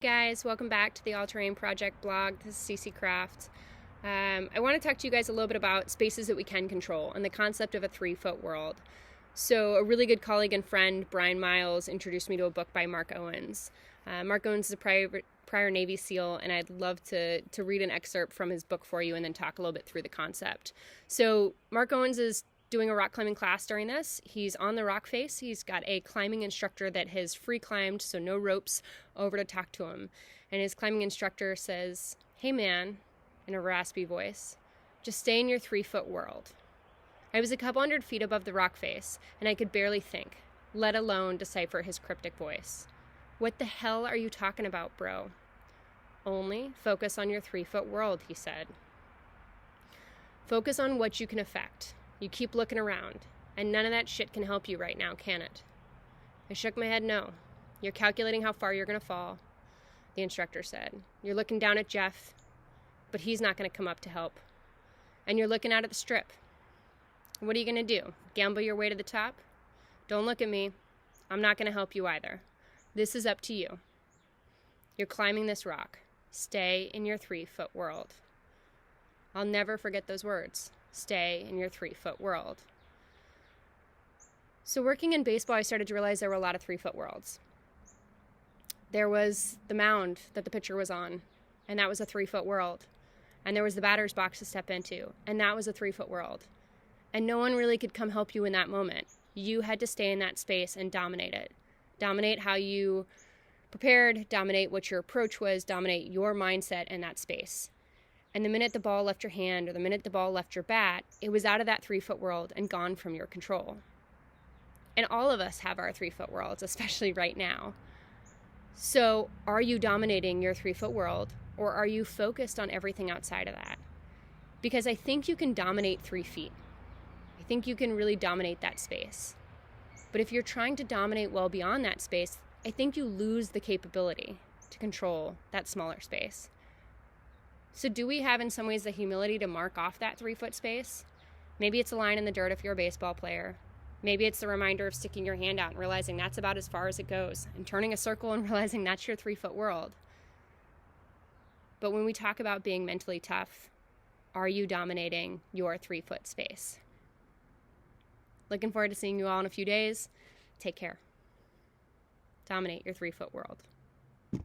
Guys, welcome back to the All Terrain Project blog. This is CC Craft. I want to talk to you guys a little bit about spaces that we can control and the concept of a 3-foot world. So a really good colleague and friend, Brian Miles, introduced me to a book by Mark Owens. Mark Owens is a prior Navy SEAL, and I'd love to read an excerpt from his book for you and then talk a little bit through the concept. So Mark Owens is doing a rock climbing class during this. He's on the rock face. He's got a climbing instructor that has free climbed, so no ropes, over to talk to him. And his climbing instructor says, "Hey man," in a raspy voice, "just stay in your 3-foot world." I was a couple hundred feet above the rock face, and I could barely think, let alone decipher his cryptic voice. "What the hell are you talking about, bro?" "Only focus on your 3-foot world," he said. Focus on what you can affect. You keep looking around, and none of that shit can help you right now, can it? I shook my head no. "You're calculating how far you're going to fall," the instructor said. "You're looking down at Jeff, but he's not going to come up to help. And you're looking out at the strip. What are you going to do? Gamble your way to the top? Don't look at me. I'm not going to help you either. This is up to you. You're climbing this rock. Stay in your 3-foot world." I'll never forget those words. Stay in your 3-foot world. So working in baseball, I started to realize there were a lot of 3-foot worlds. There was the mound that the pitcher was on, and that was a 3-foot world. And there was the batter's box to step into, and that was a 3-foot world. And no one really could come help you in that moment. You had to stay in that space and dominate it. Dominate how you prepared, dominate what your approach was, dominate your mindset in that space. And the minute the ball left your hand or the minute the ball left your bat, it was out of that 3-foot world and gone from your control. And all of us have our 3-foot worlds, especially right now. So are you dominating your 3-foot world, or are you focused on everything outside of that? Because I think you can dominate 3 feet. I think you can really dominate that space. But if you're trying to dominate well beyond that space, I think you lose the capability to control that smaller space. So do we have in some ways the humility to mark off that 3-foot space? Maybe it's a line in the dirt if you're a baseball player. Maybe it's the reminder of sticking your hand out and realizing that's about as far as it goes, and turning a circle and realizing that's your 3-foot world. But when we talk about being mentally tough, are you dominating your 3-foot space? Looking forward to seeing you all in a few days. Take care. Dominate your 3-foot world.